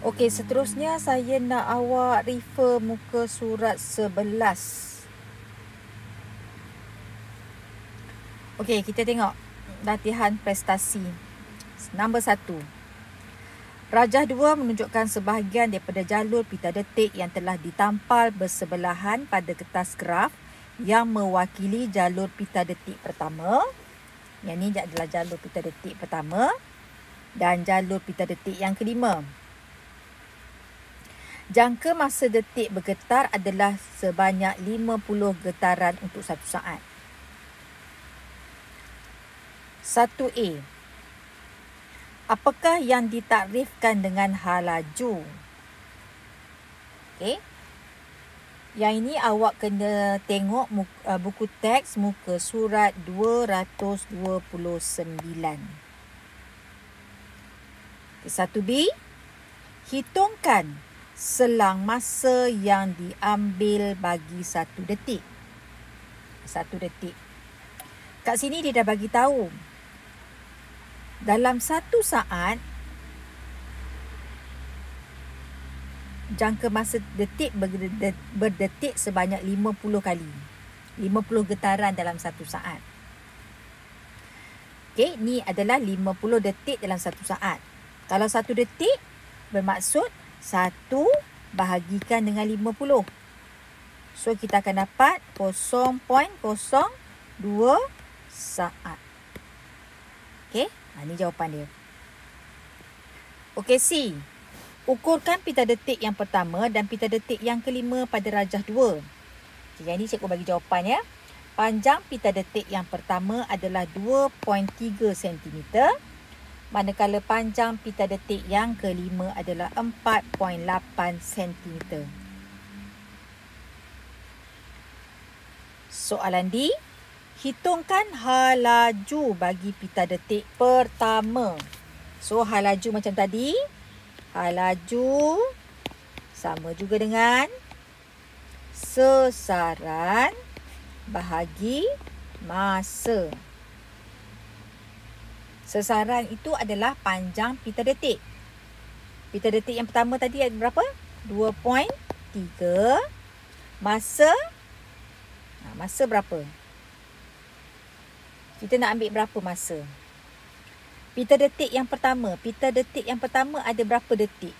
Okey, seterusnya saya nak awak refer muka surat 11. Okey, kita tengok latihan prestasi. Nombor 1. Rajah 2 menunjukkan sebahagian daripada jalur pita detik yang telah ditampal bersebelahan pada kertas graf yang mewakili jalur pita detik pertama. Yang ni adalah jalur pita detik pertama dan jalur pita detik yang kelima. Jangka masa detik bergetar adalah sebanyak 50 getaran untuk satu saat. 1A. Apakah yang ditakrifkan dengan hal laju? Okey. Yang ini awak kena tengok buku teks muka surat 229. 1B. Hitungkan selang masa yang diambil bagi 1 detik. 1 detik. Kat sini dia dah bagi tahu. Dalam 1 saat, jangka masa detik berdetik sebanyak 50 kali. 50 getaran dalam 1 saat. Okey, ni adalah 50 detik dalam 1 saat. Kalau 1 detik bermaksud 1 bahagikan dengan 50. So, kita akan dapat 0.02 saat. Okey, ini jawapan dia. Okey, C. Ukurkan pita detik yang pertama dan pita detik yang kelima pada rajah 2. Okay, yang ini cikgu bagi jawapan ya. Panjang pita detik yang pertama adalah 2.3 cm. Manakala panjang pita detik yang kelima adalah 4.8 cm. Soalan D. Hitungkan hal laju bagi pita detik pertama. So, hal laju macam tadi. Hal laju sama juga dengan sesaran bahagi masa. Sesaran itu adalah panjang pita detik. Pita detik yang pertama tadi ada berapa? 2.3. Masa? Masa berapa? Kita nak ambil berapa masa? Pita detik yang pertama. Pita detik yang pertama ada berapa detik?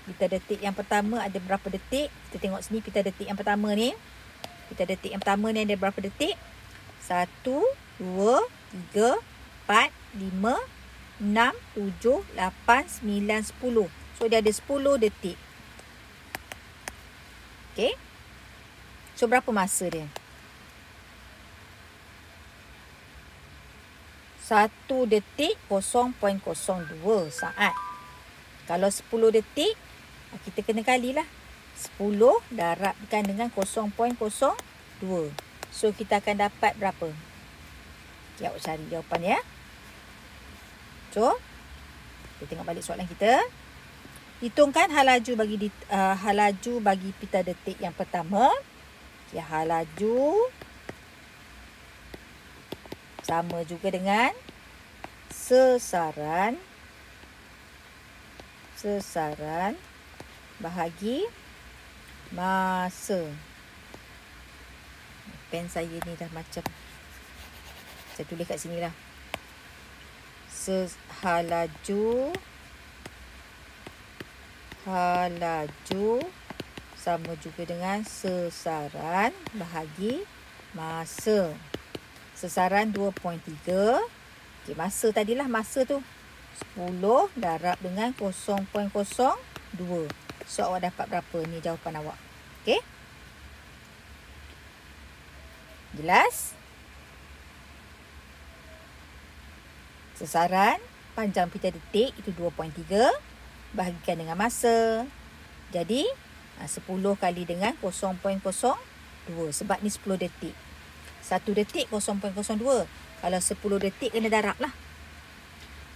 Pita detik yang pertama ada berapa detik? Kita tengok sini pita detik yang pertama ni. Pita detik yang pertama ni ada berapa detik? 1, 2, 3, 4, 5, 6, 7, 8, 9, 10. So, dia ada 10 detik. Okey. So, berapa masa dia? 1 detik 0.02 saat. Kalau 10 detik, kita kena kalilah. 10 darabkan dengan 0.02. So, kita akan dapat berapa? Okay, awak cari jawapan ya. So, kita tengok balik soalan kita. Hitungkan hal laju bagi pita detik yang pertama. Okay, hal laju sama juga dengan sesaran bahagi masa. Pen saya ni dah macam, saya tulis kat sini lah. Hal laju sama juga dengan sesaran bahagi masa. Sesaran 2.3. Okay, masa tadilah, masa tu 10 darab dengan 0.02. So, awak dapat berapa? Ni jawapan awak. Okay? Jelas? Sesaran panjang pita detik itu 2.3 bahagikan dengan masa. Jadi, 10 kali dengan 0.02 sebab ni 10 detik. 1 detik 0.02. Kalau 10 detik kena darab lah.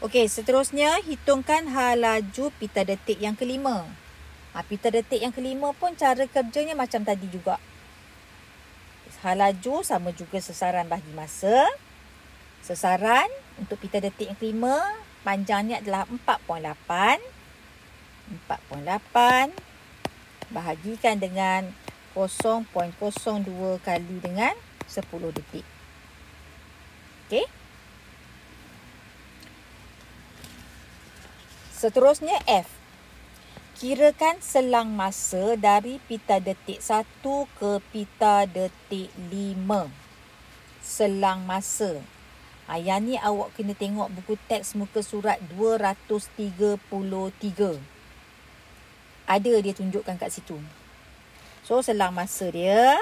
Okey, seterusnya hitungkan hal laju pita detik yang kelima. Pita detik yang kelima pun cara kerjanya macam tadi juga. Hal laju sama juga sesaran bahagi masa. Sesaran untuk pita detik yang kelima panjangnya adalah 4.8. 4.8 bahagikan dengan 0.02 kali dengan 10 detik. Okey. Seterusnya F. Kirakan selang masa dari pita detik 1 ke pita detik 5. Selang masa. Yang ni awak kena tengok buku teks muka surat 233. Ada dia tunjukkan kat situ. So, selang masa dia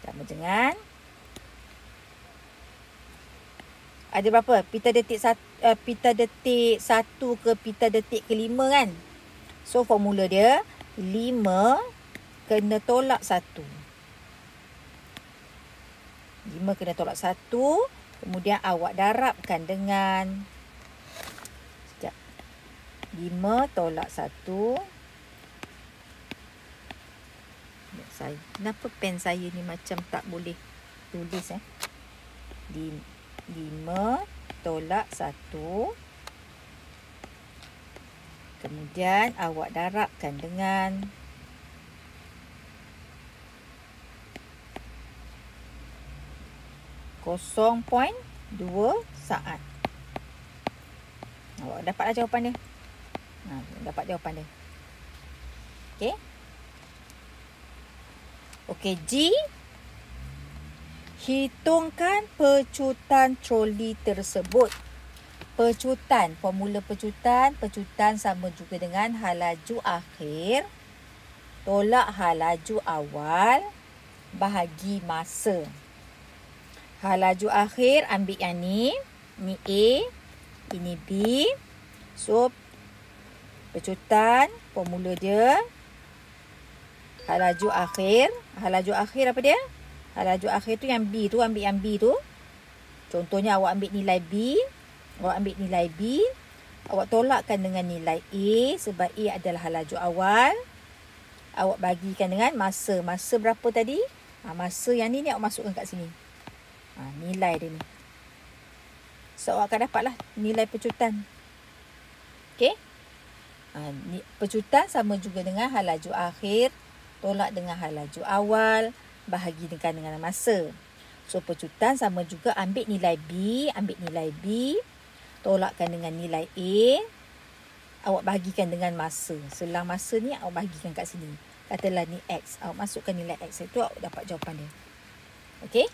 sama dengan ada berapa? Pita detik 1 ke pita detik ke-5 kan? So, formula dia 5 kena tolak 1. 5 kena tolak 1. Kemudian awak darabkan dengan 5 tolak 1. Kenapa pen saya ni macam tak boleh tulis 5 tolak 1. Kemudian awak darabkan dengan 0.2 saat. Awak dapatlah jawapan dia. Dapat jawapan dia. Okey. Okey, G. Hitungkan pecutan troli tersebut. Pecutan, formula pecutan sama juga dengan halaju akhir tolak halaju awal bahagi masa. Halaju akhir ambil yang ni A, ini B. So, pecutan, formula dia halaju akhir apa dia? Halaju akhir tu yang B tu, ambil yang B tu. Contohnya awak ambil nilai B, awak tolakkan dengan nilai A sebab A adalah halaju awal. Awak bagikan dengan masa. Masa berapa tadi? Masa yang ni awak masukkan kat sini. Nilai dia ni. So, awak akan dapatlah nilai pecutan. Okey? Pecutan sama juga dengan halaju akhir tolak dengan halaju awal bahagi dengan masa. So, pecutan sama juga ambil nilai B, tolakkan dengan nilai A, awak bahagikan dengan masa. Selang masa ni awak bahagikan kat sini. Katalah ni X, awak masukkan nilai X itu, awak dapat jawapan dia. Okey?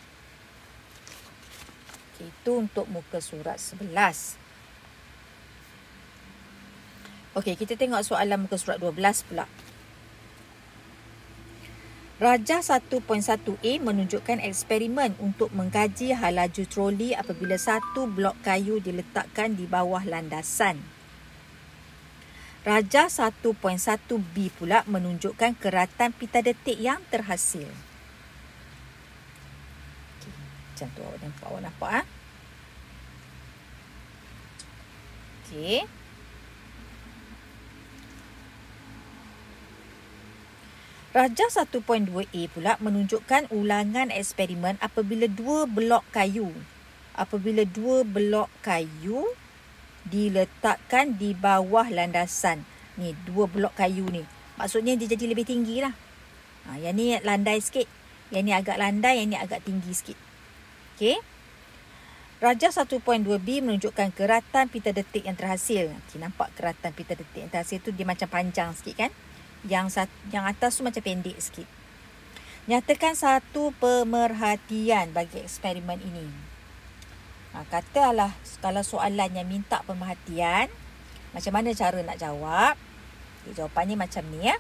Itu untuk muka surat 11. Okey, kita tengok soalan muka surat 12 pula. Rajah 1.1a menunjukkan eksperimen untuk mengkaji halaju troli apabila satu blok kayu diletakkan di bawah landasan. Rajah 1.1b pula menunjukkan keratan pita detik yang terhasil. Okay, macam tu awak nampak. Okey. Rajah 1.2a pula menunjukkan ulangan eksperimen apabila dua blok kayu diletakkan di bawah landasan. Ni, dua blok kayu ni. Maksudnya dia jadi lebih tinggi lah. Yang ni landai sikit. Yang ni agak landai, yang ni agak tinggi sikit. Okey. Rajah 1.2b menunjukkan keratan pita detik yang terhasil. Okay, nampak keratan pita detik yang terhasil tu dia macam panjang sikit kan? Yang atas tu macam pendek sikit. Nyatakan satu pemerhatian bagi eksperimen ini. Katalah kalau soalan yang minta pemerhatian, macam mana cara nak jawab? Okay, jawapannya macam ni ya.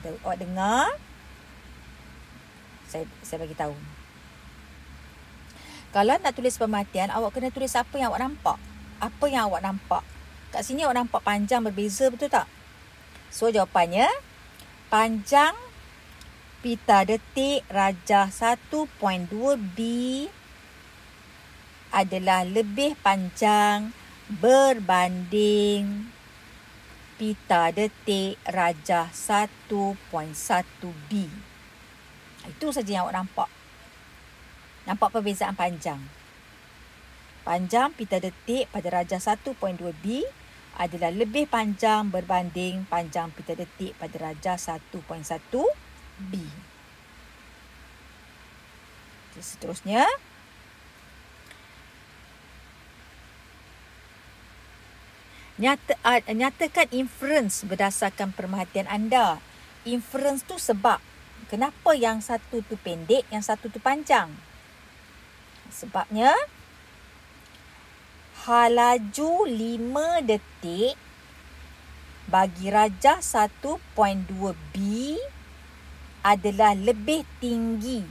Awak dengar. Saya bagi tahu. Kalau nak tulis pemerhatian, awak kena tulis apa yang awak nampak. Apa yang awak nampak. Kat sini awak nampak panjang berbeza, betul tak? So, jawapannya, panjang pita detik rajah 1.2b adalah lebih panjang berbanding pita detik rajah 1.1b. Itu saja yang awak nampak. Nampak perbezaan panjang. Panjang pita detik pada rajah 1.2b adalah lebih panjang berbanding panjang pita detik pada darjah 1.1b. Seterusnya, nyatakan inference berdasarkan pemerhatian anda. Inference tu sebab. Kenapa yang satu tu pendek, yang satu tu panjang? Sebabnya, laju 5 detik bagi rajah 1.2b adalah lebih tinggi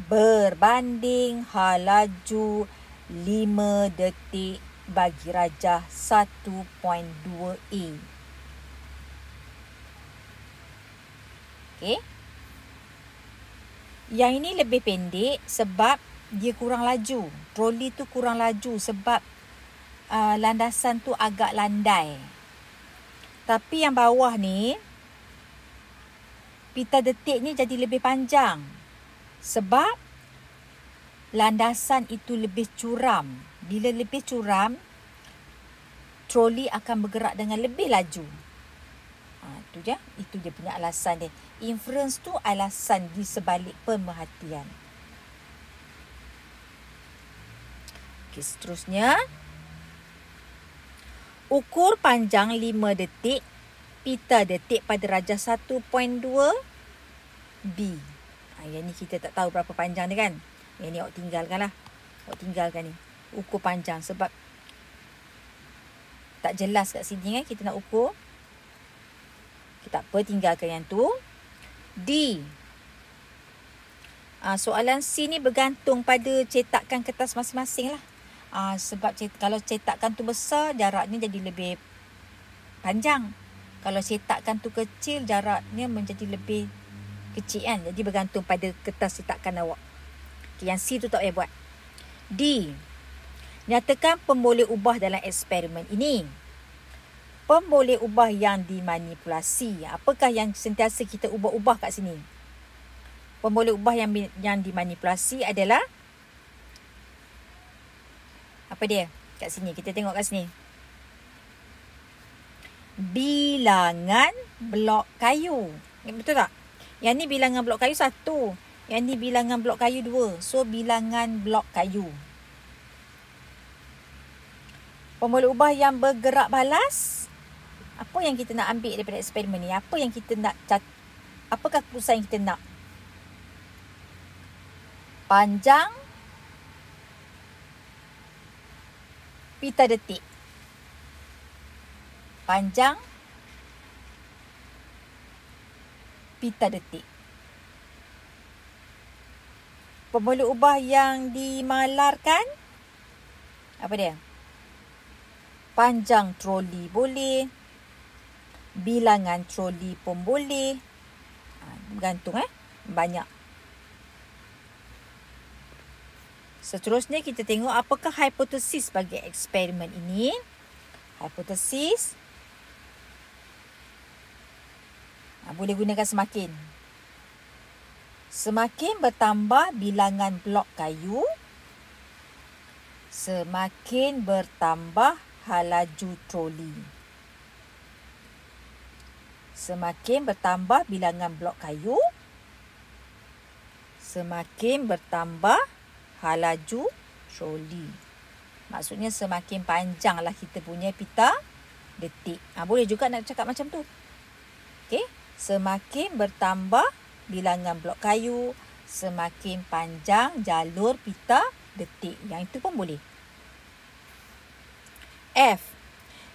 berbanding laju 5 detik bagi rajah 1.2a. Okey. Yang ini lebih pendek sebab dia kurang laju. Troli tu kurang laju sebab landasan tu agak landai. Tapi yang bawah ni, pita detik ni jadi lebih panjang. Sebab landasan itu lebih curam. Bila lebih curam, troli akan bergerak dengan lebih laju. Itu dia punya alasan dia. Inference tu alasan di sebalik pemerhatian. Okey, seterusnya. Ukur panjang 5 detik pita detik pada rajah 1.2b. Yang ni kita tak tahu berapa panjang dia kan. Yang ni awak tinggalkan lah. Awak tinggalkan ni. Ukur panjang sebab tak jelas kat sini kan. Kita nak ukur. Kita tak apa, tinggalkan yang tu. D. Soalan C ni bergantung pada cetakan kertas masing-masing lah. Sebab kalau cetakan tu besar, jaraknya jadi lebih panjang. Kalau cetakan tu kecil, jaraknya menjadi lebih kecil kan. Jadi bergantung pada kertas cetakan awak. Okay, yang C tu tak payah buat. D. Nyatakan pemboleh ubah dalam eksperimen ini. Pemboleh ubah yang dimanipulasi. Apakah yang sentiasa kita ubah-ubah kat sini? Pemboleh ubah yang dimanipulasi adalah apa dia? Kat sini. Kita tengok kat sini. Bilangan blok kayu. Betul tak? Yang ni bilangan blok kayu 1. Yang ni bilangan blok kayu 2. So, bilangan blok kayu. Pemboleh ubah yang bergerak balas. Apa yang kita nak ambil daripada eksperimen ni? Apa yang kita nak apakah keputusan yang kita nak? Panjang pita detik. Panjang pita detik. Pemboleh ubah yang dimalarkan. Apa dia? Panjang troli boleh. Bilangan troli pun boleh. Bergantung banyak. Seterusnya kita tengok apakah hipotesis bagi eksperimen ini. Hipotesis. Boleh gunakan semakin. Semakin bertambah bilangan blok kayu, semakin bertambah laju troli. Semakin bertambah bilangan blok kayu, semakin bertambah laju troli. Maksudnya semakin panjanglah kita punya pita detik. Boleh juga nak cakap macam tu. Okey. Semakin bertambah bilangan blok kayu, semakin panjang jalur pita detik. Yang itu pun boleh. F.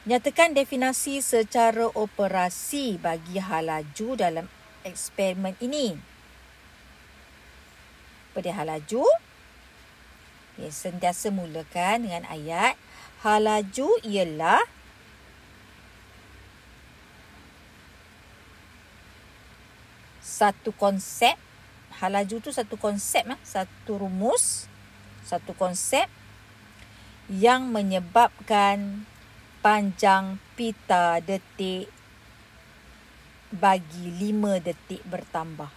Nyatakan definisi secara operasi bagi laju dalam eksperimen ini. Pada laju, sentiasa mulakan dengan ayat. Laju ialah satu konsep. Laju tu satu konsep, satu rumus, satu konsep yang menyebabkan panjang pita detik bagi 5 detik bertambah.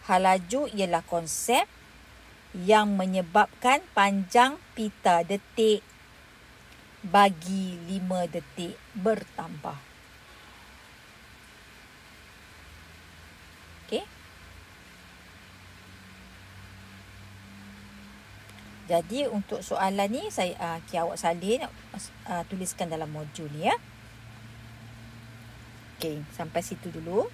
Laju ialah konsep yang menyebabkan panjang pita detik bagi 5 detik bertambah. Okey. Jadi untuk soalan ni saya awak salin tuliskan dalam modul ni ya. Okey, sampai situ dulu.